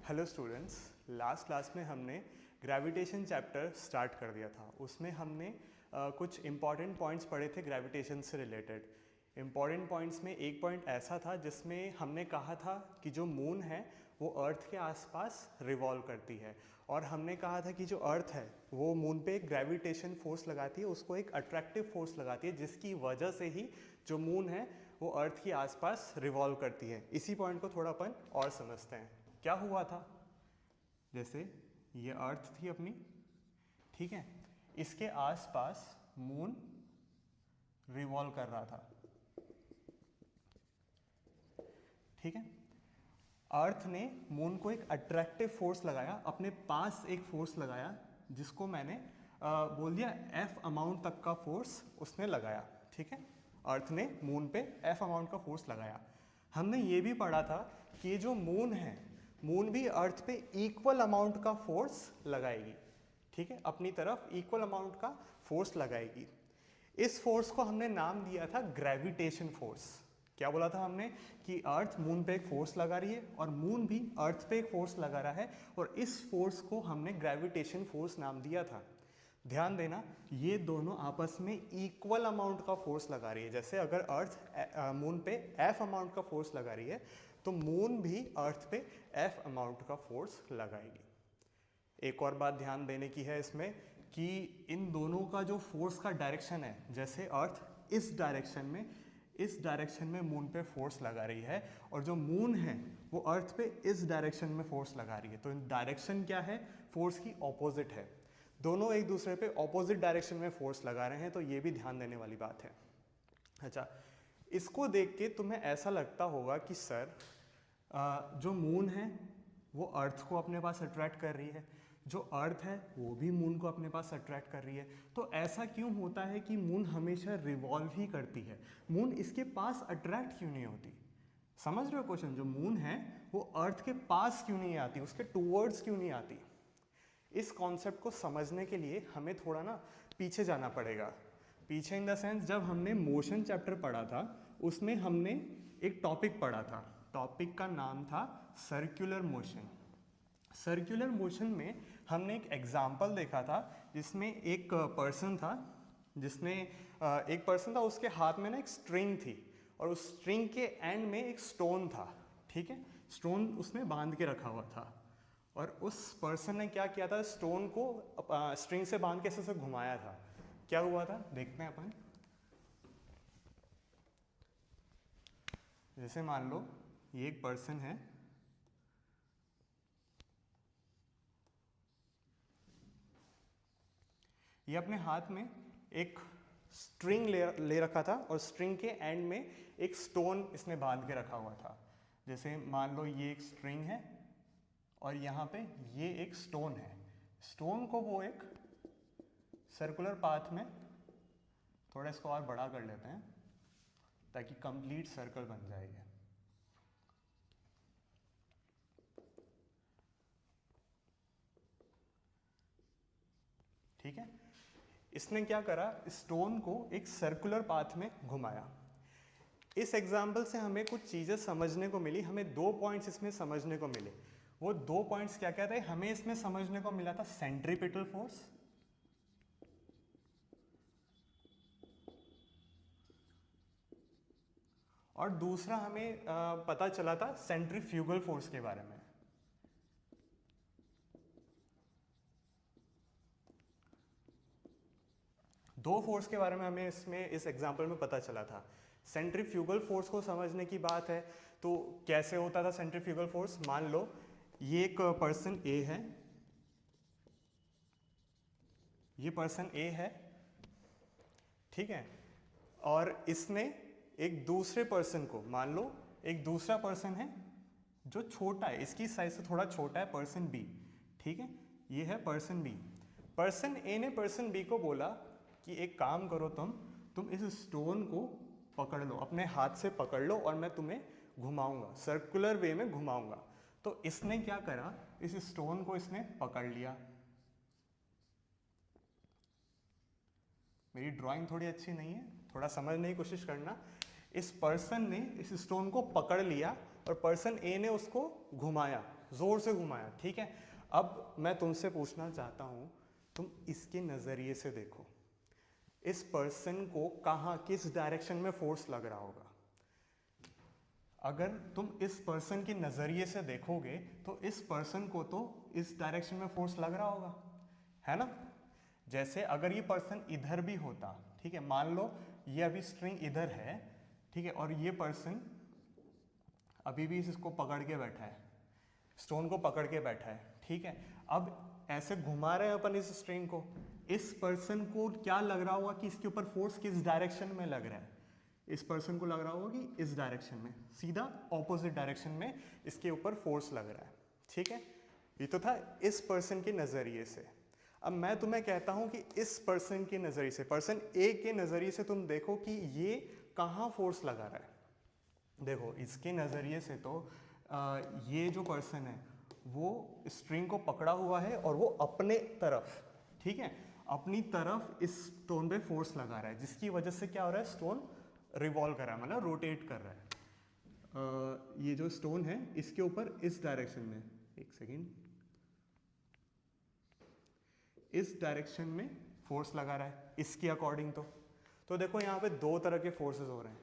Hello students, last class में हमने gravitation chapter start कर दिया था। उसमें हमने कुछ इम्पॉर्टेंट पॉइंट्स पढ़े थे ग्रेविटेशन से रिलेटेड। इम्पॉर्टेंट पॉइंट्स में एक पॉइंट ऐसा था जिसमें हमने कहा था कि जो मून है वो अर्थ के आसपास रिवॉल्व करती है, और हमने कहा था कि जो अर्थ है वो मून पे एक ग्रेविटेशन फोर्स लगाती है, उसको एक अट्रैक्टिव फोर्स लगाती है, जिसकी वजह से ही जो मून है वो अर्थ के आसपास रिवॉल्व करती है। इसी पॉइंट को थोड़ा अपन और समझते हैं। क्या हुआ था, जैसे ये अर्थ थी अपनी, ठीक है, इसके आसपास मून रिवॉल्व कर रहा था, ठीक है। अर्थ ने मून को एक अट्रैक्टिव फोर्स लगाया, अपने पास एक फोर्स लगाया जिसको मैंने बोल दिया F अमाउंट तक का फोर्स उसने लगाया, ठीक है। अर्थ ने मून पे F अमाउंट का फोर्स लगाया। हमने ये भी पढ़ा था कि जो मून है, मून भी अर्थ पे इक्वल अमाउंट का फोर्स लगाएगी, ठीक है, अपनी तरफ इक्वल अमाउंट का फोर्स लगाएगी। इस फोर्स को हमने नाम दिया था ग्रेविटेशन फोर्स। क्या बोला था हमने कि अर्थ मून पे एक फोर्स लगा रही है और मून भी अर्थ पे एक फोर्स लगा रहा है, और इस फोर्स को हमने ग्रेविटेशन फोर्स नाम दिया था। ध्यान देना, ये दोनों आपस में इक्वल अमाउंट का फोर्स लगा रही है। जैसे अगर अर्थ मून पे F अमाउंट का फोर्स लगा रही है तो मून भी अर्थ पे F अमाउंट का फोर्स लगाएगी। एक और बात ध्यान देने की है इसमें कि इन दोनों का जो फोर्स का डायरेक्शन है, जैसे अर्थ इस डायरेक्शन में मून पे फोर्स लगा रही है, और जो मून है वो अर्थ पे इस डायरेक्शन में फोर्स लगा रही है, तो इन डायरेक्शन क्या है, फोर्स की ऑपोजिट है। दोनों एक दूसरे पे ऑपोजिट डायरेक्शन में फोर्स लगा रहे हैं, तो ये भी ध्यान देने वाली बात है। अच्छा, इसको देख के तुम्हें ऐसा लगता होगा कि सर जो मून है वो अर्थ को अपने पास अट्रैक्ट कर रही है, जो अर्थ है वो भी मून को अपने पास अट्रैक्ट कर रही है, तो ऐसा क्यों होता है कि मून हमेशा रिवॉल्व ही करती है, मून इसके पास अट्रैक्ट क्यों नहीं होती? समझ रहे हो क्वेश्चन? जो मून है वो अर्थ के पास क्यों नहीं आती, उसके टूवर्ड्स क्यों नहीं आती? इस कॉन्सेप्ट को समझने के लिए हमें थोड़ा ना पीछे जाना पड़ेगा। पीछे इन द सेंस, जब हमने मोशन चैप्टर पढ़ा था उसमें हमने एक टॉपिक पढ़ा था, टॉपिक का नाम था सर्कुलर मोशन। सर्कुलर मोशन में हमने एक एग्जाम्पल देखा था जिसमें एक पर्सन था, उसके हाथ में ना एक स्ट्रिंग थी, और उस स्ट्रिंग के एंड में एक स्टोन था, ठीक है, स्टोन उसने बांध के रखा हुआ था, और उस पर्सन ने क्या किया था, स्टोन को स्ट्रिंग से बांध के ऐसे घुमाया था। क्या हुआ था देखते हैं अपन। जैसे मान लो ये एक पर्सन है, ये अपने हाथ में एक स्ट्रिंग ले रखा था, और स्ट्रिंग के एंड में एक स्टोन इसने बांध के रखा हुआ था। जैसे मान लो ये एक स्ट्रिंग है और यहाँ पे ये एक स्टोन है। स्टोन को वो एक सर्कुलर पाथ में, थोड़ा इसको और बड़ा कर लेते हैं ताकि कंप्लीट सर्कल बन जाएगा, ठीक है। इसने क्या करा, स्टोन को एक सर्कुलर पाथ में घुमाया। इस एग्जाम्पल से हमें कुछ चीज़ें समझने को मिली, हमें 2 पॉइंट्स इसमें समझने को मिले। वो 2 पॉइंट्स क्या क्या थे? हमें इसमें समझने को मिला था सेंट्रीपिटल फोर्स, और दूसरा हमें पता चला था सेंट्रीफ्यूगल फोर्स के बारे में। दो फोर्स के बारे में हमें इस एग्जाम्पल में पता चला था। सेंट्रीफ्यूगल फोर्स को समझने की बात है तो कैसे होता था सेंट्रीफ्यूगल फोर्स। मान लो ये एक पर्सन ए है, ये पर्सन ए है, ठीक है, और इसने एक दूसरे पर्सन को, मान लो एक दूसरा पर्सन है जो छोटा है, इसकी साइज से थोड़ा छोटा है, पर्सन बी, ठीक है, ये है पर्सन बी। पर्सन ए ने पर्सन बी को बोला कि एक काम करो, तुम इस स्टोन को पकड़ लो, अपने हाथ से पकड़ लो और मैं तुम्हें घुमाऊंगा, सर्कुलर वे में घुमाऊंगा। तो इसने क्या करा, इस स्टोन को इसने पकड़ लिया। मेरी ड्राइंग थोड़ी अच्छी नहीं है, थोड़ा समझने की कोशिश करना। इस पर्सन ने इस स्टोन को पकड़ लिया और पर्सन ए ने उसको घुमाया। जोर से घुमाया, ठीक है। अब मैं तुमसे पूछना चाहता हूँ, तुम इसके नज़रिए से देखो, इस पर्सन को कहाँ किस डायरेक्शन में फोर्स लग रहा होगा। अगर तुम इस पर्सन के नज़रिए से देखोगे तो इस पर्सन को तो इस डायरेक्शन में फोर्स लग रहा होगा, है ना। जैसे अगर ये पर्सन इधर भी होता, ठीक है, मान लो ये अभी स्ट्रिंग इधर है, ठीक है, और ये पर्सन अभी भी इसको पकड़ के बैठा है, स्टोन को पकड़ के बैठा है, ठीक है। अब ऐसे घुमा रहे हैं अपन इस स्ट्रिंग को, इस पर्सन को क्या लग रहा होगा कि इसके ऊपर फोर्स किस डायरेक्शन में लग रहा है। इस पर्सन को लग रहा होगा कि इस डायरेक्शन में, सीधा ऑपोजिट डायरेक्शन में इसके ऊपर फोर्स लग रहा है, ठीक है। ये तो था इस पर्सन के नज़रिए से। अब मैं तुम्हें कहता हूं कि इस पर्सन के नज़रिए से, पर्सन ए के नज़रिए से तुम देखो कि ये कहाँ फोर्स लगा रहा है। देखो इसके नज़रिए से तो ये जो पर्सन है वो स्ट्रिंग को पकड़ा हुआ है और वो अपने तरफ, ठीक है, अपनी तरफ इस स्टोन पे फोर्स लगा रहा है, जिसकी वजह से क्या हो रहा है, स्टोन रिवॉल्व कर रहा है, मतलब रोटेट कर रहा है। ये जो स्टोन है इसके ऊपर इस डायरेक्शन में, एक सेकेंड, इस डायरेक्शन में फोर्स लगा रहा है इसके अकॉर्डिंग। तो देखो यहाँ पे दो तरह के फोर्सेस हो रहे हैं,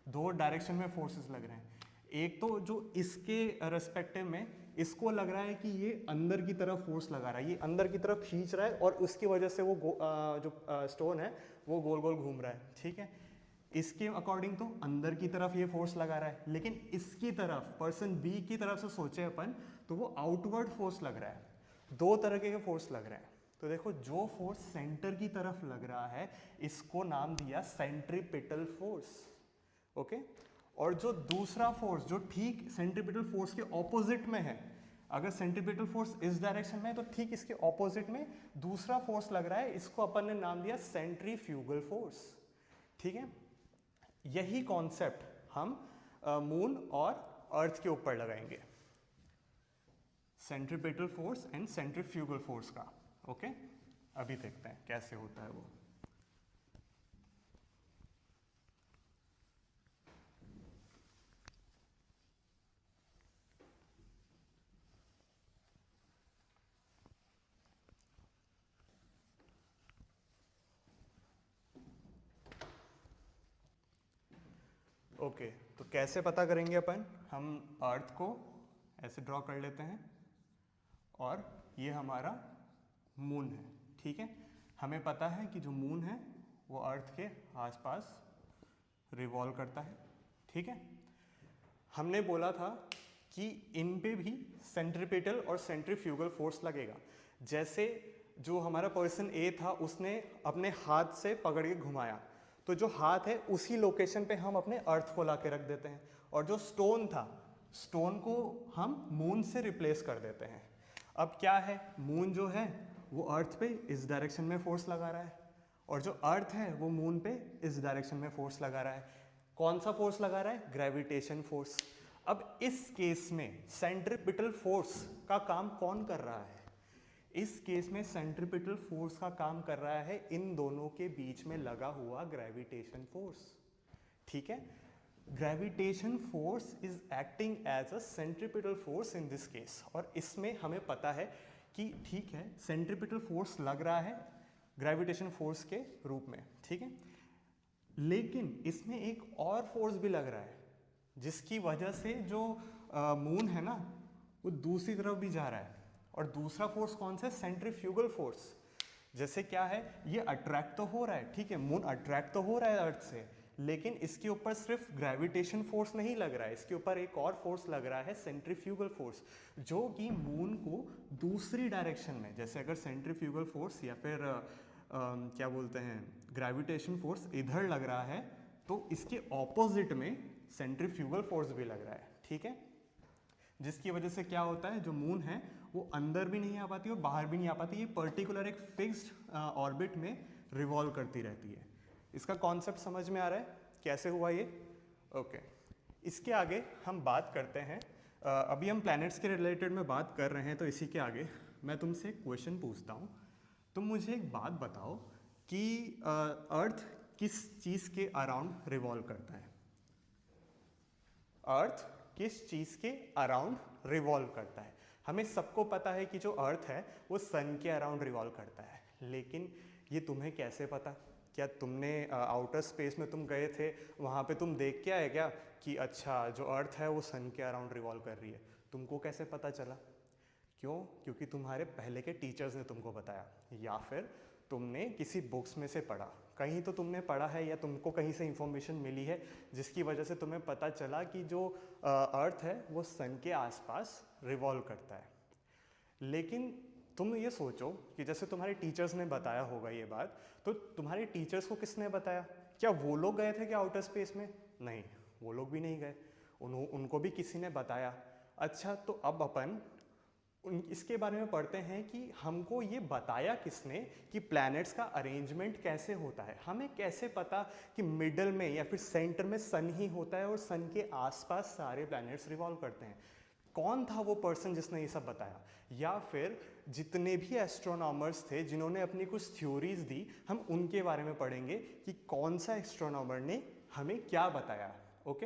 दो डायरेक्शन में फोर्सेस लग रहे हैं। एक तो जो इसके रेस्पेक्टिव में इसको लग रहा है कि ये अंदर की तरफ फोर्स लगा रहा है, ये अंदर की तरफ खींच रहा है और उसकी वजह से वो जो स्टोन है वो गोल गोल घूम रहा है, ठीक है। इसके अकॉर्डिंग तो अंदर की तरफ ये फोर्स लगा रहा है, लेकिन इसकी तरफ पर्सन बी की तरफ से सोचे अपन तो वो आउटवर्ड फोर्स लग रहा है। दो तरह के फोर्स लग रहा है। तो देखो जो फोर्स सेंटर की तरफ लग रहा है इसको नाम दिया सेंट्रीपिटल फोर्स, ओके। और जो दूसरा फोर्स जो ठीक सेंट्रीपिटल फोर्स के ऑपोजिट में है, अगर सेंट्रीपिटल फोर्स इस डायरेक्शन में है तो ठीक इसके ऑपोजिट में दूसरा फोर्स लग रहा है, इसको अपन ने नाम दिया सेंट्रीफ्यूगल फोर्स, ठीक है। यही कॉन्सेप्ट हम मून और अर्थ के ऊपर लगाएंगे, centripetal force and centrifugal force का, ओके। अभी देखते हैं कैसे होता है वो। ओके तो कैसे पता करेंगे अपन, हम अर्थ को ऐसे ड्रॉ कर लेते हैं और ये हमारा मून है, ठीक है। हमें पता है कि जो मून है वो अर्थ के आसपास रिवॉल्व करता है, ठीक है। हमने बोला था कि इन पे भी सेंट्रीपिटल और सेंट्रीफ्यूगल फोर्स लगेगा। जैसे जो हमारा पर्सन ए था उसने अपने हाथ से पकड़ के घुमाया, तो जो हाथ है उसी लोकेशन पे हम अपने अर्थ को लाके रख देते हैं, और जो स्टोन था स्टोन को हम मून से रिप्लेस कर देते हैं। अब क्या है, मून जो है वो अर्थ पे इस डायरेक्शन में फोर्स लगा रहा है और जो अर्थ है वो मून पे इस डायरेक्शन में फोर्स लगा रहा है। कौन सा फोर्स लगा रहा है, ग्रेविटेशन फोर्स। अब इस केस में सेंट्रीपिटल फोर्स का काम कौन कर रहा है, इस केस में सेंट्रीपिटल फोर्स का काम कर रहा है इन दोनों के बीच में लगा हुआ ग्रेविटेशन फोर्स, ठीक है। Gravitation force is acting as a centripetal force in this case, और इसमें हमें पता है कि ठीक है सेंट्रीपिटल फोर्स लग रहा है ग्रेविटेशन फोर्स के रूप में, ठीक है। लेकिन इसमें एक और फोर्स भी लग रहा है जिसकी वजह से जो मून है ना वो दूसरी तरफ भी जा रहा है, और दूसरा फोर्स कौन सा है, सेंट्रीफ्यूगल फोर्स। जैसे क्या है, ये अट्रैक्ट तो हो रहा है, ठीक है, मून अट्रैक्ट तो हो रहा है अर्थ से, लेकिन इसके ऊपर सिर्फ ग्रेविटेशन फोर्स नहीं लग रहा है, इसके ऊपर एक और फोर्स लग रहा है सेंट्रीफ्यूगल फोर्स, जो कि मून को दूसरी डायरेक्शन में, जैसे अगर सेंट्रीफ्यूगल फोर्स या फिर क्या बोलते हैं ग्रेविटेशन फोर्स इधर लग रहा है तो इसके ऑपोजिट में सेंट्रीफ्यूगल फोर्स भी लग रहा है, ठीक है। जिसकी वजह से क्या होता है, जो मून है वो अंदर भी नहीं आ पाती और बाहर भी नहीं आ पाती, ये पर्टिकुलर एक फिक्स्ड ऑर्बिट में रिवॉल्व करती रहती है। इसका कॉन्सेप्ट समझ में आ रहा है कैसे हुआ ये, ओके। इसके आगे हम बात करते हैं, अभी हम प्लैनेट्स के रिलेटेड में बात कर रहे हैं, तो इसी के आगे मैं तुमसे एक क्वेश्चन पूछता हूँ। तुम मुझे एक बात बताओ कि अर्थ किस चीज़ के अराउंड रिवॉल्व करता है, अर्थ किस चीज़ के अराउंड रिवॉल्व करता है। हमें सबको पता है कि जो अर्थ है वो सन के अराउंड रिवॉल्व करता है, लेकिन ये तुम्हें कैसे पता? क्या तुमने आउटर स्पेस में तुम गए थे, वहाँ पे तुम देख के आए क्या कि अच्छा जो अर्थ है वो सन के अराउंड रिवॉल्व कर रही है? तुमको कैसे पता चला? क्यों? क्योंकि तुम्हारे पहले के टीचर्स ने तुमको बताया, या फिर तुमने किसी बुक्स में से पढ़ा, कहीं तो तुमने पढ़ा है या तुमको कहीं से इंफॉर्मेशन मिली है जिसकी वजह से तुम्हें पता चला कि जो अर्थ है वो सन के आसपास रिवॉल्व करता है। लेकिन तुम ये सोचो कि जैसे तुम्हारे टीचर्स ने बताया होगा ये बात, तो तुम्हारे टीचर्स को किसने बताया? क्या वो लोग गए थे क्या आउटर स्पेस में? नहीं, वो लोग भी नहीं गए, उनको भी किसी ने बताया। अच्छा, तो अब अपन इसके बारे में पढ़ते हैं कि हमको ये बताया किसने कि प्लैनेट्स का अरेंजमेंट कैसे होता है। हमें कैसे पता कि मिडल में या फिर सेंटर में सन ही होता है और सन के आसपास सारे प्लैनेट्स रिवॉल्व करते हैं? कौन था वो पर्सन जिसने ये सब बताया? या फिर जितने भी एस्ट्रोनॉमर्स थे जिन्होंने अपनी कुछ थ्योरीज दी, हम उनके बारे में पढ़ेंगे कि कौन सा एस्ट्रोनॉमर ने हमें क्या बताया। ओके,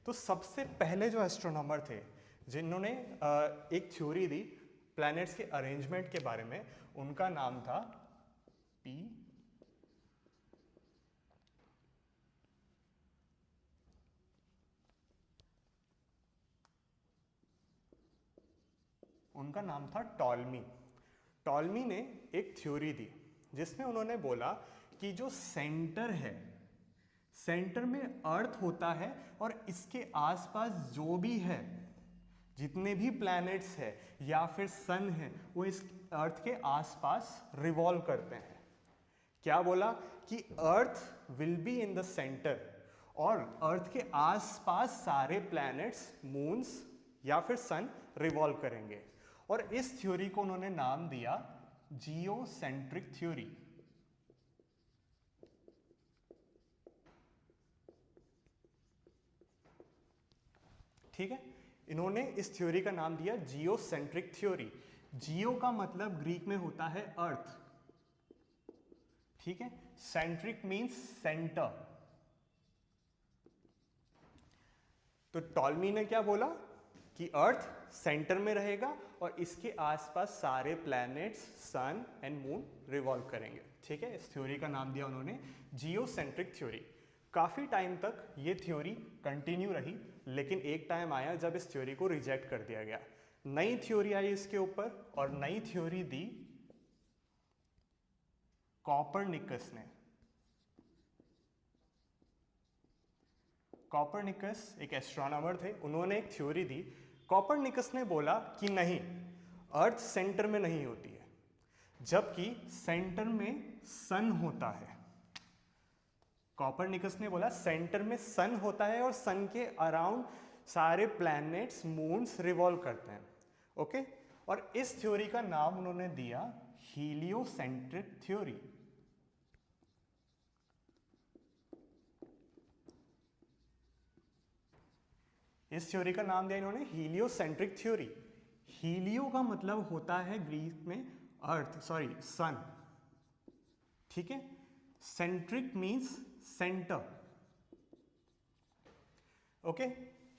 तो सबसे पहले जो एस्ट्रोनॉमर थे जिन्होंने एक थ्योरी दी प्लैनेट्स के अरेंजमेंट के बारे में, उनका नाम था पी उनका नाम था टॉलमी। टॉलमी ने एक थ्योरी दी जिसमें उन्होंने बोला कि जो सेंटर है, सेंटर में अर्थ होता है और इसके आसपास जो भी है, जितने भी प्लैनेट्स है या फिर सन है, वो इस अर्थ के आसपास रिवॉल्व करते हैं। क्या बोला? कि earth will be in the centre और अर्थ के आसपास सारे प्लैनेट्स, मून्स या फिर सन रिवॉल्व करेंगे। और इस थ्योरी को उन्होंने नाम दिया जियोसेंट्रिक थ्योरी। ठीक है, इन्होंने इस थ्योरी का नाम दिया जियोसेंट्रिक थ्योरी। जियो का मतलब ग्रीक में होता है अर्थ, ठीक है। Centric means centre. तो टॉलमी ने क्या बोला कि अर्थ सेंटर में रहेगा और इसके आसपास सारे planets, sun and moon revolve करेंगे। ठीक है, इस थ्योरी का नाम दिया उन्होंने जियोसेंट्रिक थ्योरी। काफ़ी टाइम तक ये थ्योरी कंटिन्यू रही, लेकिन एक टाइम आया जब इस थ्योरी को रिजेक्ट कर दिया गया। नई थ्योरी आई इसके ऊपर और नई थ्योरी दी कॉपरनिकस ने। कॉपरनिकस एक एस्ट्रोनॉमर थे, उन्होंने एक थ्योरी दी। कॉपरनिकस ने बोला कि नहीं, अर्थ सेंटर में नहीं होती है, जबकि सेंटर में सन होता है। कॉपरनिकस ने बोला सेंटर में सन होता है और सन के अराउंड सारे प्लैनेट्स, मून्स रिवॉल्व करते हैं। ओके, और इस थ्योरी का नाम उन्होंने दिया हीलियोसेंट्रिक थ्योरी। इस थ्योरी का नाम दिया इन्होंने हीलियोसेंट्रिक थ्योरी। हीलियो का मतलब होता है ग्रीक में सन, ठीक है। Centric means centre. Okay,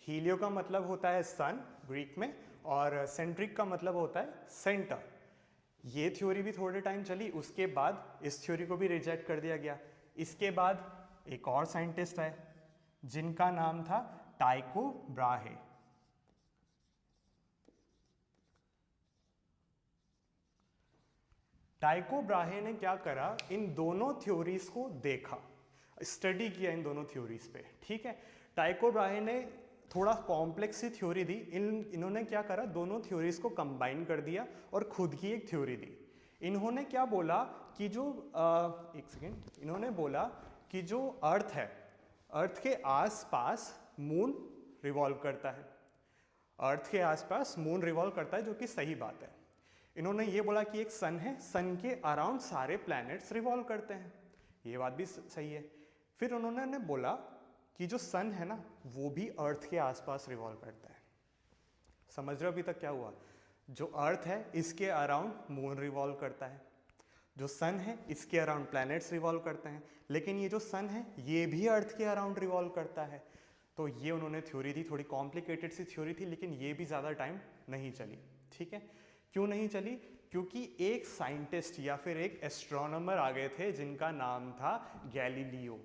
Helio का मतलब होता है सन ग्रीक में और सेंट्रिक का मतलब होता है सेंटर। ये थ्योरी भी थोड़े टाइम चली, उसके बाद इस थ्योरी को भी रिजेक्ट कर दिया गया। इसके बाद एक और साइंटिस्ट आए जिनका नाम था टाइको ब्राहे। टाइको ब्राहे ने क्या करा, इन दोनों थ्योरीज को देखा, स्टडी किया इन दोनों थ्योरीज पे। ठीक है, टाइको ब्राहे ने थोड़ा कॉम्प्लेक्स सी थ्योरी दी। इन्होंने क्या करा, दोनों थ्योरीज को कंबाइन कर दिया और खुद की एक थ्योरी दी। इन्होंने क्या बोला कि जो इन्होंने बोला कि जो अर्थ है, अर्थ के आसपास मून रिवॉल्व करता है। अर्थ के आसपास मून रिवॉल्व करता है, जो कि सही बात है। इन्होंने ये बोला कि एक सन है, सन के अराउंड सारे प्लैनेट्स रिवॉल्व करते हैं, ये बात भी सही है। फिर उन्होंने बोला कि जो सन है ना, वो भी अर्थ के आसपास रिवॉल्व करता है। समझ रहे हो अभी तक क्या हुआ? जो अर्थ है इसके अराउंड मून रिवॉल्व करता है, जो सन है इसके अराउंड प्लैनेट्स रिवॉल्व करते हैं, लेकिन ये जो सन है ये भी अर्थ के अराउंड रिवॉल्व करता है। तो ये उन्होंने थ्योरी दी, थोड़ी कॉम्प्लिकेटेड सी थ्योरी थी, लेकिन ये भी ज़्यादा टाइम नहीं चली। ठीक है। क्यों नहीं चली? क्योंकि एक साइंटिस्ट या फिर एक एस्ट्रोनॉमर आ गए थे जिनका नाम था गैलीलियो।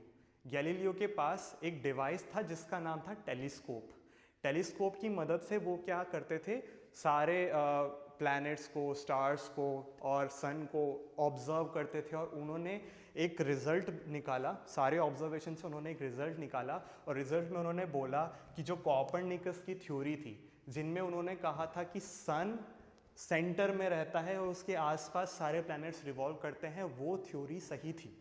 गैलीलियो के पास एक डिवाइस था जिसका नाम था टेलीस्कोप। टेलीस्कोप की मदद से वो क्या करते थे, सारे प्लैनेट्स को, स्टार्स को और सन को ऑब्जर्व करते थे और उन्होंने एक रिजल्ट निकाला। सारे ऑब्जर्वेशन से उन्होंने एक रिजल्ट निकाला और रिजल्ट में उन्होंने बोला कि जो कॉपरनिकस की थ्योरी थी, जिनमें उन्होंने कहा था कि सन सेंटर में रहता है और उसके आसपास सारे प्लैनेट्स रिवॉल्व करते हैं, वो थ्योरी सही थी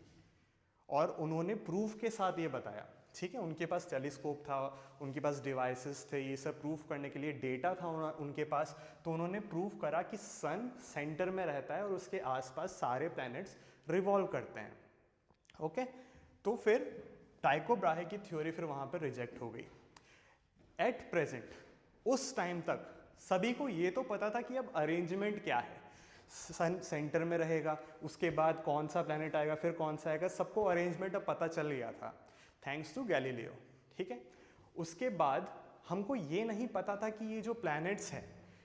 और उन्होंने प्रूफ के साथ ये बताया। ठीक है, उनके पास टेलीस्कोप था, उनके पास डिवाइसेस थे, ये सब प्रूफ करने के लिए डेटा था उनके पास। तो उन्होंने प्रूफ करा कि सन सेंटर में रहता है और उसके आसपास सारे प्लैनेट्स रिवॉल्व करते हैं। ओके, तो फिर टाइको ब्राहे की थ्योरी फिर वहाँ पर रिजेक्ट हो गई। एट प्रेजेंट उस टाइम तक सभी को ये तो पता था कि अब अरेंजमेंट क्या है, सन सेंटर में रहेगा, उसके बाद कौन सा प्लैनेट आएगा, फिर कौन सा आएगा, सबको अरेंजमेंट अब पता चल गया था थैंक्स टू गैलीलियो। ठीक है, उसके बाद हमको ये नहीं पता था कि ये जो प्लैनेट्स हैं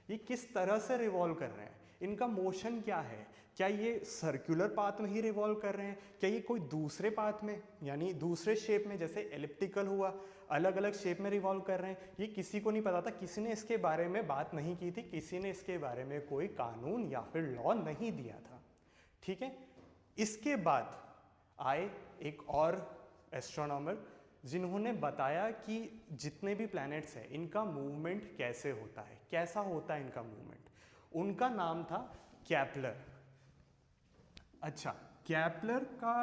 ये किस तरह से रिवॉल्व कर रहे हैं, इनका मोशन क्या है, क्या ये सर्कुलर पाथ में ही रिवॉल्व कर रहे हैं, क्या ये कोई दूसरे पाथ में यानी दूसरे शेप में जैसे एलिप्टिकल हुआ, अलग अलग शेप में रिवॉल्व कर रहे हैं, ये किसी को नहीं पता था। किसी ने इसके बारे में बात नहीं की थी, किसी ने इसके बारे में कोई कानून या फिर लॉ नहीं दिया था। ठीक है, इसके बाद आए एक और एस्ट्रोनॉमर जिन्होंने बताया कि जितने भी प्लैनेट्स हैं इनका मूवमेंट कैसे होता है, कैसा होता है इनका मूवमेंट। उनका नाम था कैपलर। अच्छा, कैपलर का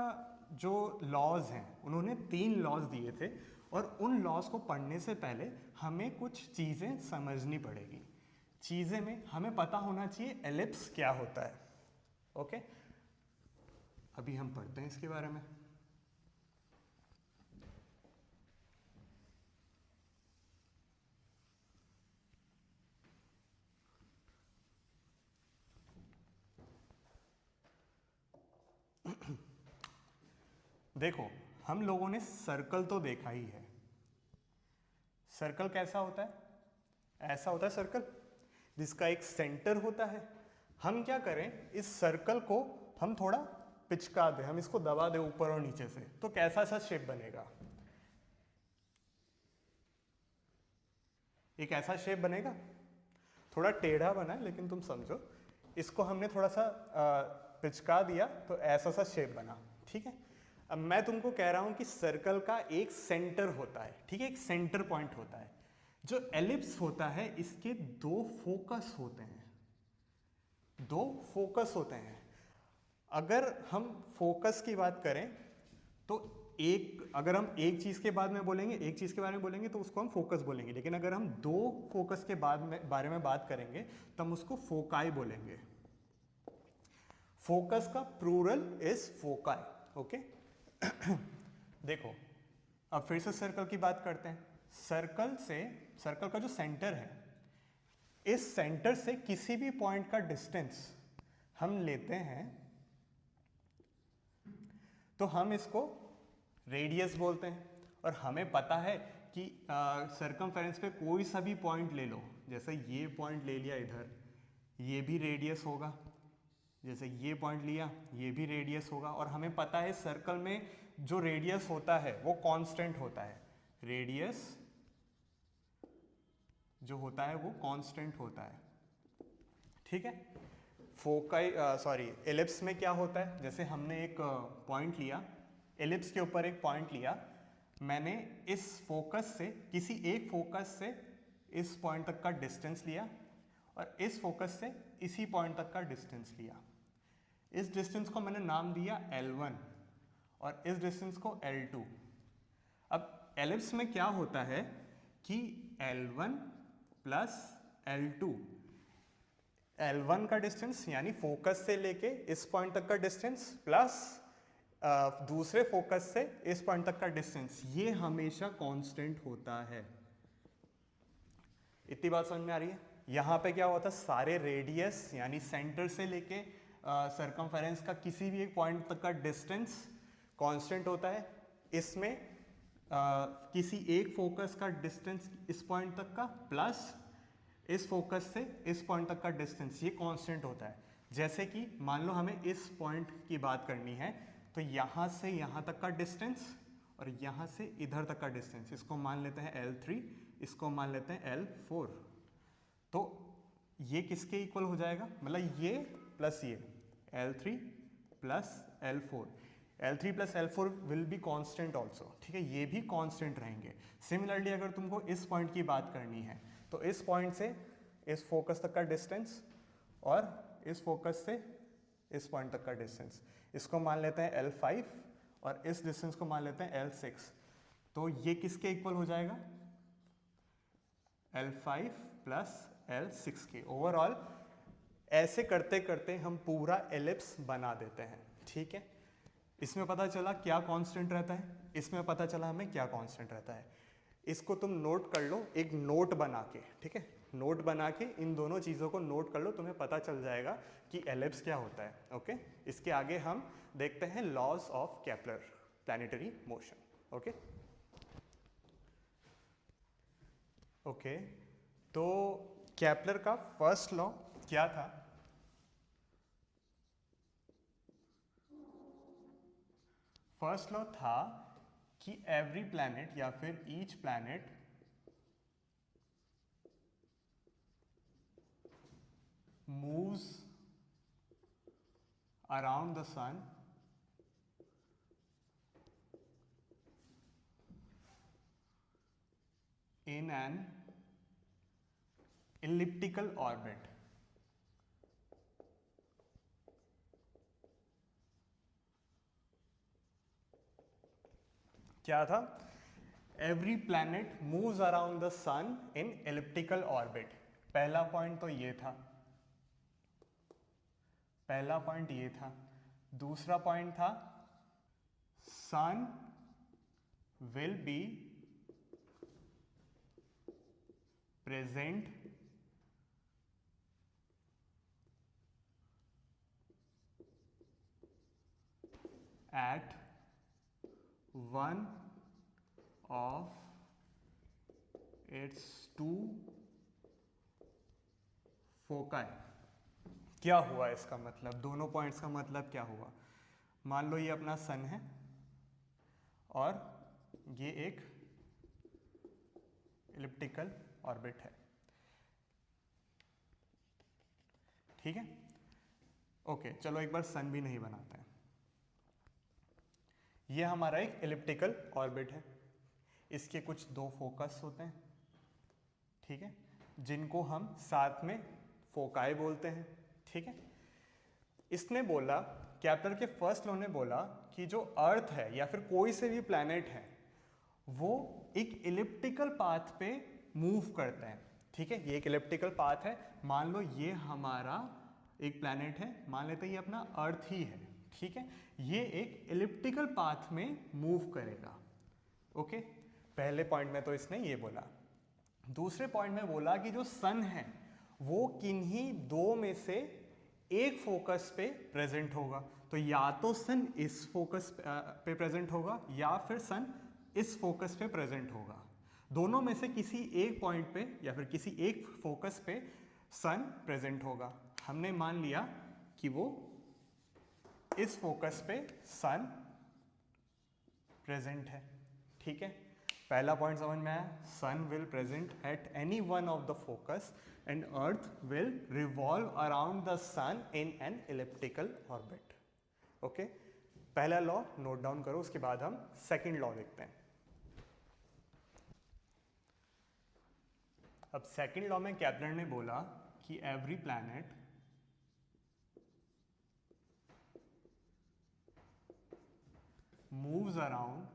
जो लॉज हैं, उन्होंने 3 लॉज दिए थे और उन लॉज को पढ़ने से पहले हमें कुछ चीज़ें समझनी पड़ेगी। चीज़ें में हमें पता होना चाहिए एलिप्स क्या होता है। ओके, अभी हम पढ़ते हैं इसके बारे में। देखो, हम लोगों ने सर्कल तो देखा ही है। सर्कल कैसा होता है? ऐसा होता है सर्कल, जिसका एक सेंटर होता है। हम क्या करें, इस सर्कल को हम थोड़ा पिचका दें, हम इसको दबा दें ऊपर और नीचे से, तो कैसा सा शेप बनेगा? एक ऐसा शेप बनेगा, थोड़ा टेढ़ा बना है लेकिन तुम समझो। इसको हमने थोड़ा सा पिचका दिया तो ऐसा सा शेप बना। ठीक है, अब मैं तुमको कह रहा हूं कि सर्कल का एक सेंटर होता है। ठीक है, एक सेंटर पॉइंट होता है। जो एलिप्स होता है इसके 2 फोकस होते हैं, 2 फोकस होते हैं। अगर हम फोकस की बात करें तो अगर हम एक चीज के बाद में बोलेंगे, एक चीज के बारे में बोलेंगे तो उसको हम फोकस बोलेंगे, लेकिन अगर हम 2 फोकस के बारे में बात करेंगे तो हम उसको फोकाई बोलेंगे। फोकस का प्लूरल इज फोकाई। ओके, देखो अब फिर से सर्कल की बात करते हैं। सर्कल का जो सेंटर है, इस सेंटर से किसी भी पॉइंट का डिस्टेंस हम लेते हैं तो हम इसको रेडियस बोलते हैं। और हमें पता है कि सर्कमफेरेंस पे कोई सा भी पॉइंट ले लो, जैसे ये पॉइंट ले लिया इधर, ये भी रेडियस होगा, जैसे ये पॉइंट लिया ये भी रेडियस होगा। और हमें पता है सर्कल में जो रेडियस होता है वो कांस्टेंट होता है, रेडियस जो होता है वो कांस्टेंट होता है। ठीक है, एलिप्स में क्या होता है, जैसे हमने एक पॉइंट लिया, एलिप्स के ऊपर एक पॉइंट लिया, मैंने इस फोकस से, किसी एक फोकस से इस पॉइंट तक का डिस्टेंस लिया और इस फोकस से इसी पॉइंट तक का डिस्टेंस लिया। इस डिस्टेंस को मैंने नाम दिया L1 और इस डिस्टेंस को L2। अब एलिप्स में क्या होता है कि L1 प्लस L2, L1 का डिस्टेंस यानी फोकस से लेके इस पॉइंट तक का डिस्टेंस प्लस दूसरे फोकस से इस पॉइंट तक का डिस्टेंस, ये हमेशा कांस्टेंट होता है। इतनी बात समझ में आ रही है? यहाँ पे क्या होता है, सारे रेडियस यानी सेंटर से लेके सर्कमफेरेंस का किसी भी एक पॉइंट तक का डिस्टेंस कांस्टेंट होता है। इसमें किसी एक फोकस का डिस्टेंस इस पॉइंट तक का प्लस इस फोकस से इस पॉइंट तक का डिस्टेंस ये कांस्टेंट होता है। जैसे कि मान लो हमें इस पॉइंट की बात करनी है, तो यहाँ से यहाँ तक का डिस्टेंस और यहाँ से इधर तक का डिस्टेंस, इसको मान लेते हैं L3, इसको मान लेते हैं L4। तो ये किसके इक्वल हो जाएगा, मतलब ये प्लस ये L3 plus L4, L3 plus L4 will be constant also, ठीक है, ये भी कांस्टेंट रहेंगे। सिमिलरली अगर तुमको इस पॉइंट की बात करनी है, तो इस पॉइंट से इस फोकस तक का डिस्टेंस और इस फोकस से इस पॉइंट तक का डिस्टेंस, इसको मान लेते हैं L5 और इस डिस्टेंस को मान लेते हैं L6। तो ये किसके इक्वल हो जाएगा, L5 प्लस L6 के। ओवरऑल ऐसे करते करते हम पूरा एलिप्स बना देते हैं, ठीक है। इसमें पता चला क्या कांस्टेंट रहता है, इसमें पता चला हमें क्या कांस्टेंट रहता है। इसको तुम नोट कर लो एक नोट बना के, ठीक है, नोट बना के इन दोनों चीज़ों को नोट कर लो, तुम्हें पता चल जाएगा कि एलिप्स क्या होता है। ओके, इसके आगे हम देखते हैं laws of Kepler planetary motion. Okay okay, तो केपलर का फर्स्ट लॉ क्या था, फर्स्ट लॉ था कि एवरी प्लैनेट या फिर each planet moves around the sun in an elliptical orbit। क्या था, every planet moves around the sun in elliptical orbit. पहला पॉइंट तो ये था, पहला पॉइंट ये था। दूसरा पॉइंट था sun will be present at one of its two foci। क्या हुआ इसका मतलब, दोनों पॉइंट्स का मतलब क्या हुआ, मान लो ये अपना सन है और ये एक एलिप्टिकल ऑर्बिट है, ठीक है। ओके, चलो एक बार सन भी नहीं बनाते हैं। ये हमारा एक एलिप्टिकल ऑर्बिट है, इसके कुछ दो फोकस होते हैं, ठीक है, जिनको हम साथ में फोकाई बोलते हैं, ठीक है। इसने बोला, केपलर के फर्स्ट लॉ ने बोला कि जो अर्थ है या फिर कोई से भी प्लैनेट है वो एक इलिप्टिकल पाथ पे मूव करते हैं, ठीक है। ये एक इलिप्टिकल पाथ है, मान लो ये हमारा एक प्लैनेट है, मान लेते हैं ये अपना अर्थ ही है, ठीक है। ये एक इलिप्टिकल पाथ में मूव करेगा। ओके, पहले पॉइंट में तो इसने ये बोला। दूसरे पॉइंट में बोला कि जो सन है वो किन्हीं दो में से एक फोकस पे प्रेजेंट होगा। तो या तो सन इस फोकस पे प्रेजेंट होगा या फिर सन इस फोकस पे प्रेजेंट होगा। दोनों में से किसी एक पॉइंट पे या फिर किसी एक फोकस पे सन प्रेजेंट होगा। हमने मान लिया कि वो इस फोकस पे सन प्रेजेंट है, ठीक है। पहला पॉइंट समझ में आया, sun will present at any one of the focus and earth will revolve around the sun in an elliptical orbit. Okay, पहला लॉ नोट डाउन करो, उसके बाद हम सेकंड लॉ देखते हैं। अब सेकंड लॉ में केपलर ने बोला कि every planet moves around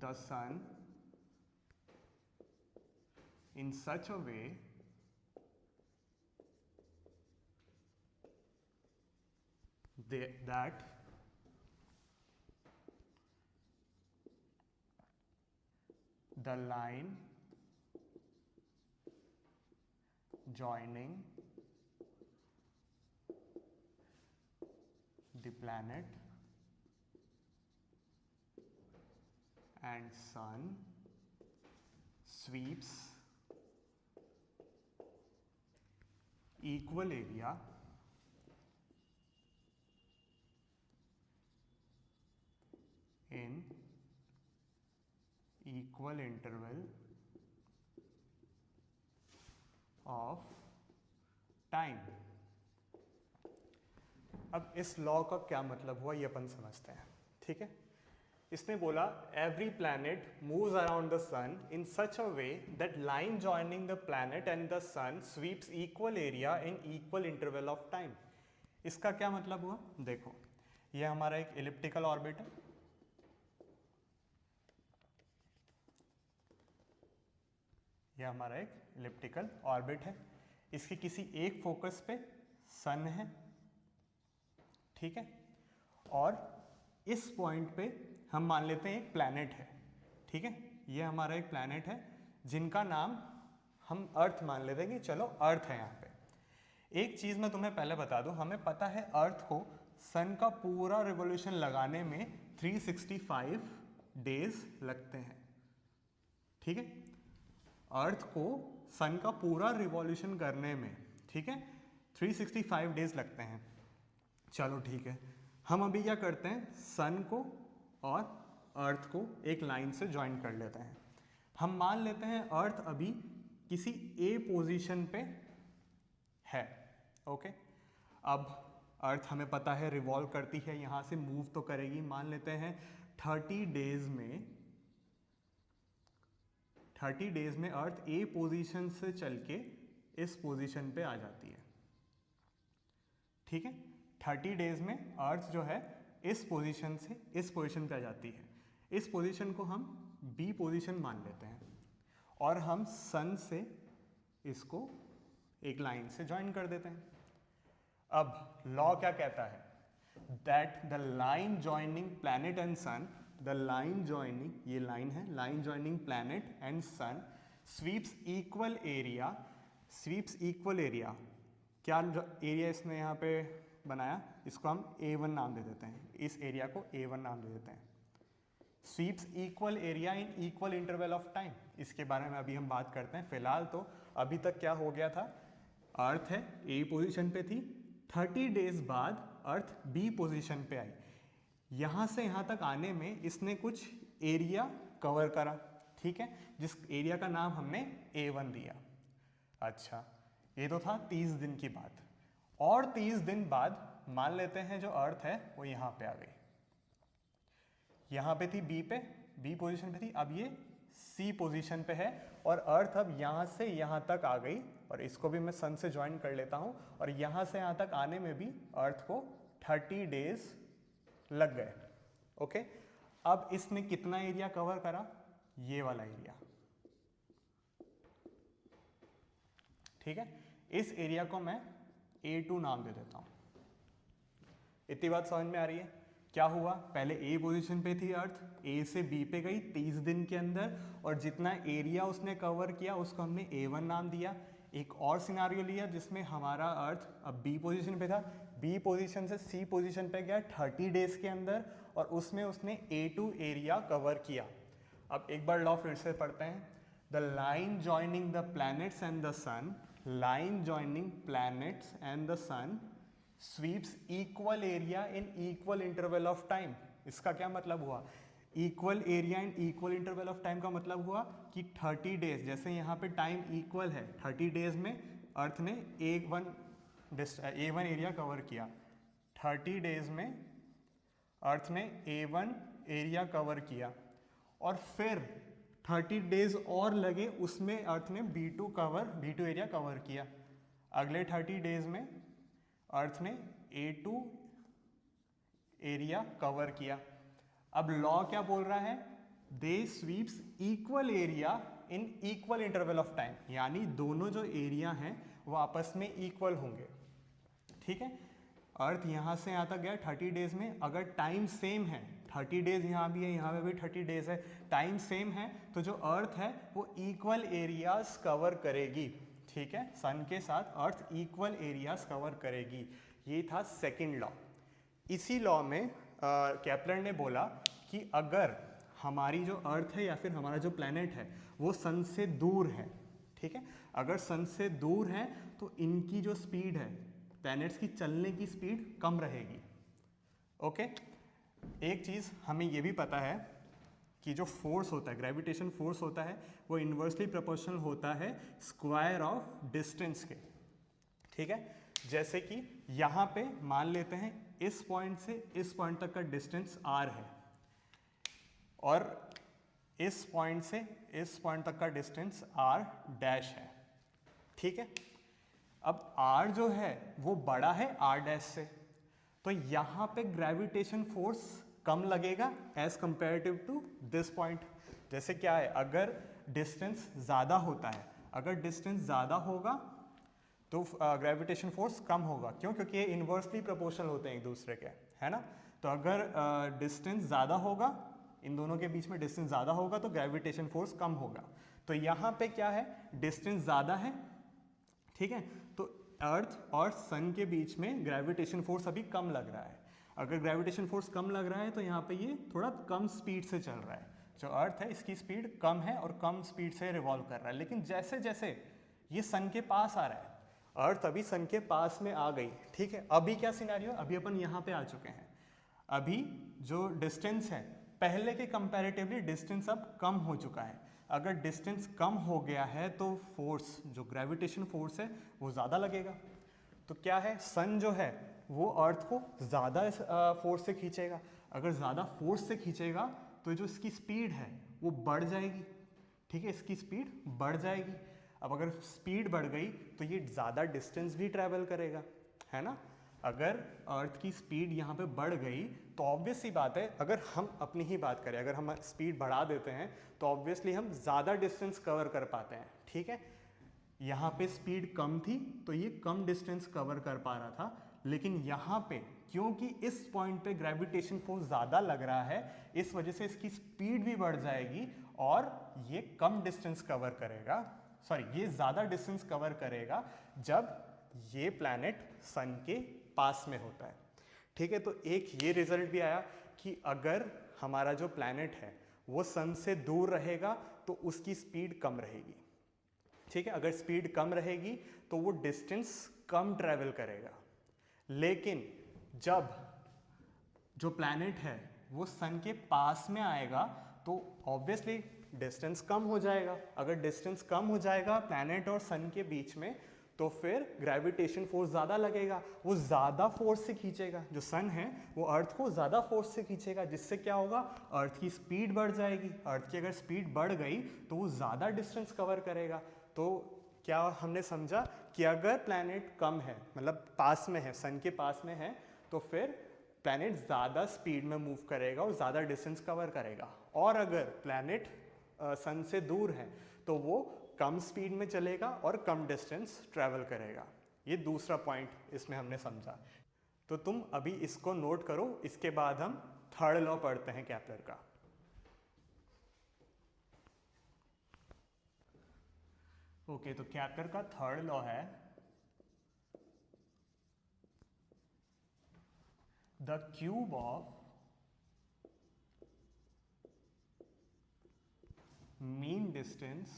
the sun in such a way that the line joining the planet and sun sweeps equal area in equal interval of time। अब इस law का क्या मतलब हुआ ये अपन समझते हैं, ठीक है। इसने बोला every planet moves around the sun in such a way that line joining the planet and the sun sweeps equal area in equal interval of time. इसका क्या मतलब हुआ, देखो ये हमारा एक इलिप्टिकल ऑर्बिट है, यह हमारा एक इलिप्टिकल ऑर्बिट है, इसके किसी एक फोकस पे सन है, ठीक है, और इस पॉइंट पे हम मान लेते हैं एक प्लैनेट है, ठीक है, ये हमारा एक प्लैनेट है जिनका नाम हम अर्थ मान लेते हैं कि चलो अर्थ है यहाँ पे। एक चीज़ मैं तुम्हें पहले बता दूं, हमें पता है अर्थ को सन का पूरा रिवॉल्यूशन लगाने में 365 डेज लगते हैं, ठीक है, अर्थ को सन का पूरा रिवॉल्यूशन करने में, ठीक है, 365 डेज लगते हैं। चलो ठीक है, हम अभी क्या करते हैं, सन को और अर्थ को एक लाइन से ज्वाइन कर लेते हैं। हम मान लेते हैं अर्थ अभी किसी ए पोजीशन पे है, ओके। अब अर्थ हमें पता है रिवॉल्व करती है, यहाँ से मूव तो करेगी, मान लेते हैं 30 डेज में अर्थ ए पोजीशन से चल के इस पोजीशन पे आ जाती है, ठीक है। 30 डेज में अर्थ जो है इस पोजीशन से इस पोजीशन पे आ जाती है। इस पोजीशन को हम बी पोजीशन मान लेते हैं और हम सन से इसको एक लाइन से ज्वाइन कर देते हैं। अब लॉ क्या कहता है, that the line joining planet and sun, the line joining, ये लाइन है, line joining planet and sun sweeps equal area, sweeps equal area, क्या एरिया इसने यहाँ पे बनाया, इसको हम A1 नाम दे देते हैं, इस एरिया को A1 नाम दे देते हैं। Sweeps equal area in equal interval of time, इसके बारे में अभी हम बात करते हैं। फिलहाल तो अभी तक क्या हो गया था, अर्थ है A पोजीशन पे थी, 30 डेज बाद अर्थ B पोजीशन पे आई, यहाँ से यहाँ तक आने में इसने कुछ एरिया कवर करा, ठीक है, जिस एरिया का नाम हमने A1 दिया। अच्छा, ये तो था 30 दिन की बात, और 30 दिन बाद मान लेते हैं जो अर्थ है वो यहाँ पे आ गई, यहाँ पे थी बी पोजीशन पे थी, अब ये सी पोजीशन पे है और अर्थ अब यहाँ से यहाँ तक आ गई, और इसको भी मैं सन से ज्वाइन कर लेता हूँ, और यहाँ से यहाँ तक आने में भी अर्थ को 30 डेज लग गए, ओके। अब इसने कितना एरिया कवर करा, ये वाला एरिया, ठीक है, इस एरिया को मैं A2 नाम दे देता हूं। इतनी बात समझ में आ रही है, क्या हुआ, पहले A पोजीशन पे थी अर्थ, A से B पे गई 30 दिन के अंदर, और जितना एरिया उसने कवर किया उसको हमने A1 नाम दिया। एक और सिनारियो लिया जिसमें हमारा अर्थ अब B पोजीशन पे था, B पोजीशन से C पोजीशन पे गया 30 डेज के अंदर, और उसमें उसने A2 एरिया कवर किया। अब एक बार लॉ फिर से पढ़ते हैं, the line joining the planets and the sun, line joining planets and the sun sweeps equal area in equal interval of time। इसका क्या मतलब हुआ, equal area in equal interval of time का मतलब हुआ कि 30 डेज, जैसे यहाँ पे टाइम इक्वल है, 30 डेज में अर्थ ने A1 एरिया कवर किया, 30 डेज में अर्थ ने A1 एरिया कवर किया, और फिर 30 डेज और लगे, उसमें अर्थ ने B2 एरिया कवर किया। अगले 30 डेज में अर्थ ने A2 एरिया कवर किया। अब लॉ क्या बोल रहा है, they sweeps equal area in equal interval of time, यानी दोनों जो एरिया हैं वो आपस में इक्वल होंगे, ठीक है। अर्थ यहाँ से यहाँ तक गया 30 डेज में, अगर टाइम सेम है, 30 डेज यहाँ भी है, यहाँ पे भी 30 डेज है, टाइम सेम है, तो जो अर्थ है वो इक्वल एरियाज कवर करेगी, ठीक है, सन के साथ अर्थ इक्वल एरियाज कवर करेगी। ये था सेकंड लॉ। इसी लॉ में केपलर ने बोला कि अगर हमारी जो अर्थ है या फिर हमारा जो प्लैनेट है वो सन से दूर है, ठीक है। अगर सन से दूर है तो इनकी जो स्पीड है, प्लैनेट्स की चलने की स्पीड कम रहेगी, ओके। एक चीज़ हमें ये भी पता है कि जो फोर्स होता है, ग्रेविटेशन फोर्स होता है, वो इन्वर्सली प्रोपोर्शनल होता है स्क्वायर ऑफ डिस्टेंस के, ठीक है। जैसे कि यहाँ पे मान लेते हैं इस पॉइंट से इस पॉइंट तक का डिस्टेंस r है और इस पॉइंट से इस पॉइंट तक का डिस्टेंस r डैश है, ठीक है। अब r जो है वो बड़ा है r डैश से, तो यहाँ पे ग्रेविटेशन फोर्स कम लगेगा as comparative to this point. जैसे क्या है, अगर डिस्टेंस ज़्यादा होता है, अगर डिस्टेंस ज़्यादा होगा तो ग्रेविटेशन फोर्स कम होगा, क्यों? क्योंकि ये इन्वर्सली प्रोपोर्शनल होते हैं एक दूसरे के, है ना। तो अगर डिस्टेंस ज़्यादा होगा, इन दोनों के बीच में डिस्टेंस ज़्यादा होगा तो ग्रेविटेशन फोर्स कम होगा। तो यहाँ पे क्या है, डिस्टेंस ज़्यादा है, ठीक है। तो अर्थ और सन के बीच में ग्रेविटेशन फोर्स अभी कम लग रहा है। अगर ग्रेविटेशन फोर्स कम लग रहा है तो यहाँ पे ये थोड़ा कम स्पीड से चल रहा है। जो अर्थ है इसकी स्पीड कम है और कम स्पीड से रिवॉल्व कर रहा है। लेकिन जैसे जैसे ये सन के पास आ रहा है, अर्थ अभी सन के पास में आ गई, ठीक है। अभी क्या सिनेरियो, अभी अपन यहाँ पे आ चुके हैं। अभी जो डिस्टेंस है पहले के कंपैरेटिवली डिस्टेंस अब कम हो चुका है। अगर डिस्टेंस कम हो गया है तो फोर्स, जो ग्रेविटेशन फोर्स है वो ज़्यादा लगेगा। तो क्या है, सन जो है वो अर्थ को ज़्यादा फोर्स से खींचेगा। अगर ज़्यादा फोर्स से खींचेगा तो जो इसकी स्पीड है वो बढ़ जाएगी, ठीक है, इसकी स्पीड बढ़ जाएगी। अब अगर स्पीड बढ़ गई तो ये ज़्यादा डिस्टेंस भी ट्रैवल करेगा, है ना। अगर अर्थ की स्पीड यहाँ पे बढ़ गई तो ऑब्वियस सी बात है, अगर हम अपनी ही बात करें, अगर हम स्पीड बढ़ा देते हैं तो ऑब्वियसली हम ज़्यादा डिस्टेंस कवर कर पाते हैं, ठीक है। यहाँ पे स्पीड कम थी तो ये कम डिस्टेंस कवर कर पा रहा था, लेकिन यहाँ पे क्योंकि इस पॉइंट पे ग्रेविटेशन फोर्स ज़्यादा लग रहा है, इस वजह से इसकी स्पीड भी बढ़ जाएगी और ये कम डिस्टेंस कवर करेगा, सॉरी ये ज़्यादा डिस्टेंस कवर करेगा जब ये प्लैनेट सन के पास में होता है, ठीक है। तो एक ये रिजल्ट भी आया कि अगर हमारा जो प्लैनेट है वो सन से दूर रहेगा तो उसकी स्पीड कम रहेगी, ठीक है। अगर स्पीड कम रहेगी तो वो डिस्टेंस कम ट्रैवल करेगा। लेकिन जब जो प्लैनेट है वो सन के पास में आएगा तो ऑब्वियसली डिस्टेंस कम हो जाएगा। अगर डिस्टेंस कम हो जाएगा प्लैनेट और सन के बीच में तो फिर ग्रेविटेशन फोर्स ज़्यादा लगेगा, वो ज़्यादा फोर्स से खींचेगा। जो सन है वो अर्थ को ज़्यादा फोर्स से खींचेगा, जिससे क्या होगा, अर्थ की स्पीड बढ़ जाएगी। अर्थ की अगर स्पीड बढ़ गई तो वो ज़्यादा डिस्टेंस कवर करेगा। तो क्या हमने समझा कि अगर प्लैनेट कम है, मतलब पास में है, सन के पास में है, तो फिर प्लैनेट ज़्यादा स्पीड में मूव करेगा और ज़्यादा डिस्टेंस कवर करेगा। और अगर प्लैनेट सन से दूर है तो वो कम स्पीड में चलेगा और कम डिस्टेंस ट्रैवल करेगा। ये दूसरा पॉइंट इसमें हमने समझा। तो तुम अभी इसको नोट करो, इसके बाद हम थर्ड लॉ पढ़ते हैं केपलर का। ओके, तो केपलर का थर्ड लॉ है the cube of mean distance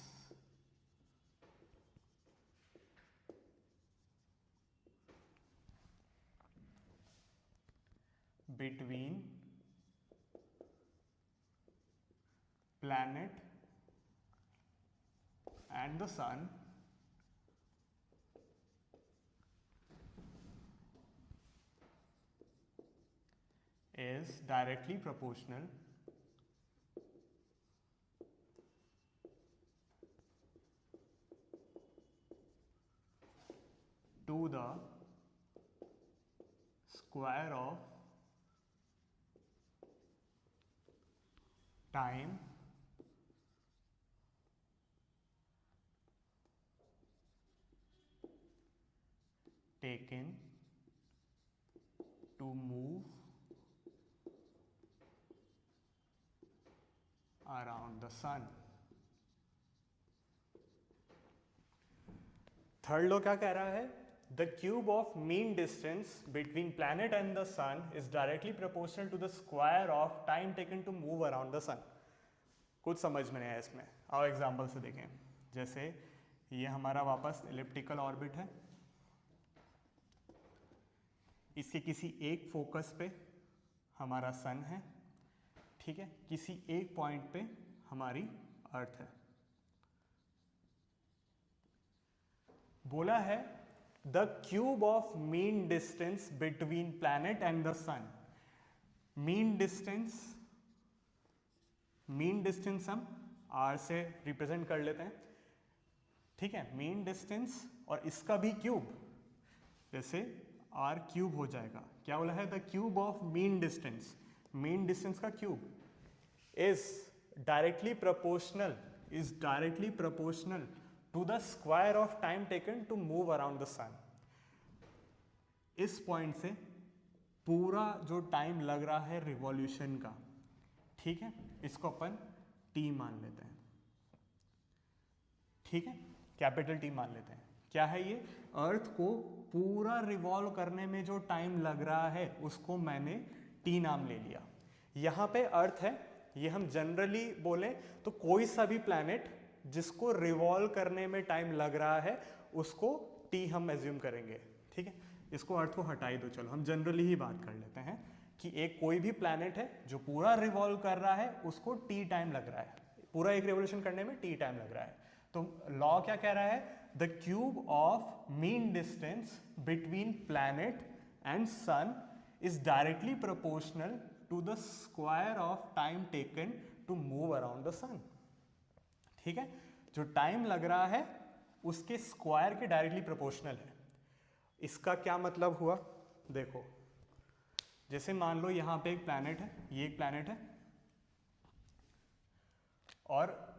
between planet and the sun is directly proportional to the square of time taken to move around the sun। Third law क्या कह रहा है, the cube of mean distance between planet and the sun is directly proportional to the square of time taken to move around the sun. कुछ समझ में नहीं आया इसमें, आओ एग्जाम्पल से देखें। जैसे ये हमारा वापस एलिप्टिकल ऑर्बिट है, इसके किसी एक फोकस पे हमारा सन है, ठीक है, किसी एक पॉइंट पे हमारी अर्थ है। बोला है the cube of mean distance between planet and the sun. Mean distance हम r से रिप्रेजेंट कर लेते हैं, ठीक है। मीन डिस्टेंस और इसका भी क्यूब, जैसे r क्यूब हो जाएगा। क्या बोला है? The cube of mean distance का cube is directly proportional to the square of time taken to move around the sun. इस पॉइंट से पूरा जो टाइम लग रहा है रिवॉल्यूशन का, ठीक है, इसको अपन t मान लेते हैं, ठीक है, कैपिटल T मान लेते हैं। क्या है ये? अर्थ को पूरा रिवॉल्व करने में जो टाइम लग रहा है उसको मैंने t नाम ले लिया। यहाँ पे अर्थ है, ये हम जनरली बोले तो कोई सा भी प्लैनेट जिसको रिवॉल्व करने में टाइम लग रहा है उसको t हम एज्यूम करेंगे, ठीक है। इसको अर्थ को हटाई दो, चलो हम जनरली ही बात कर लेते हैं कि एक कोई भी प्लैनेट है जो पूरा रिवॉल्व कर रहा है उसको t टाइम लग रहा है, पूरा एक रिवोल्यूशन करने में t टाइम लग रहा है। तो लॉ क्या कह रहा है? The cube of mean distance between planet and sun is directly proportional to the square of time taken to move around the sun, ठीक है। जो टाइम लग रहा है उसके स्क्वायर के डायरेक्टली प्रोपोर्शनल है। इसका क्या मतलब हुआ? देखो, जैसे मान लो यहाँ पे एक प्लैनेट है, ये एक प्लैनेट है, और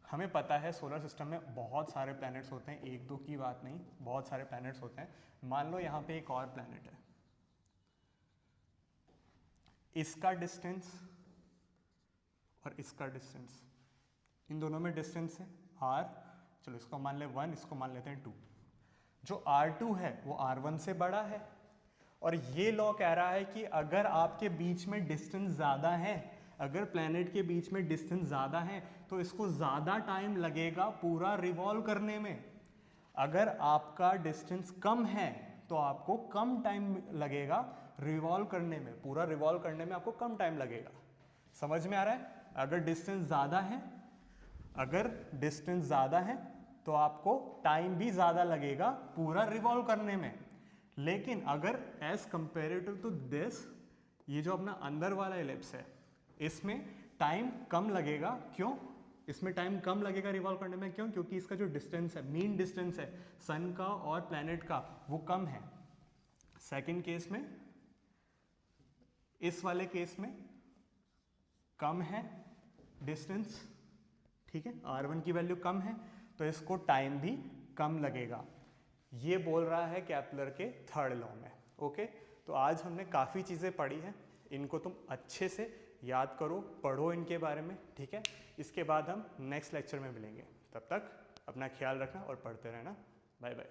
हमें पता है सोलर सिस्टम में बहुत सारे प्लैनेट्स होते हैं, एक दो की बात नहीं, बहुत सारे प्लैनेट्स होते हैं। मान लो यहाँ पे एक और प्लैनेट है, इसका डिस्टेंस और इसका डिस्टेंस, इन दोनों में डिस्टेंस है r, चलो इसको मान ले 1, इसको मान लेते हैं 2। जो r2 है वो r1 से बड़ा है, और ये लॉ कह रहा है कि अगर आपके बीच में डिस्टेंस ज़्यादा है, अगर प्लैनेट के बीच में डिस्टेंस ज़्यादा है तो इसको ज़्यादा टाइम लगेगा पूरा रिवॉल्व करने में। अगर आपका डिस्टेंस कम है तो आपको कम टाइम लगेगा रिवॉल्व करने में, पूरा रिवॉल्व करने में आपको कम टाइम लगेगा। समझ में आ रहा है? अगर डिस्टेंस ज़्यादा है तो आपको टाइम भी ज़्यादा लगेगा पूरा रिवॉल्व करने में। लेकिन अगर एज कंपेरेटिव टू दिस, ये जो अपना अंदर वाला एलिप्स है इसमें टाइम कम लगेगा। क्यों? इसमें टाइम कम लगेगा रिवॉल्व करने में, क्यों? क्योंकि इसका जो डिस्टेंस है, मीन डिस्टेंस है सन का और प्लैनेट का, वो कम है। सेकंड केस में, इस वाले केस में कम है डिस्टेंस, ठीक है, r1 की वैल्यू कम है तो इसको टाइम भी कम लगेगा। ये बोल रहा है केपलर के थर्ड लॉ में। ओके, तो आज हमने काफ़ी चीज़ें पढ़ी हैं, इनको तुम अच्छे से याद करो, पढ़ो इनके बारे में, ठीक है। इसके बाद हम नेक्स्ट लेक्चर में मिलेंगे, तब तक अपना ख्याल रखना और पढ़ते रहना। Bye bye.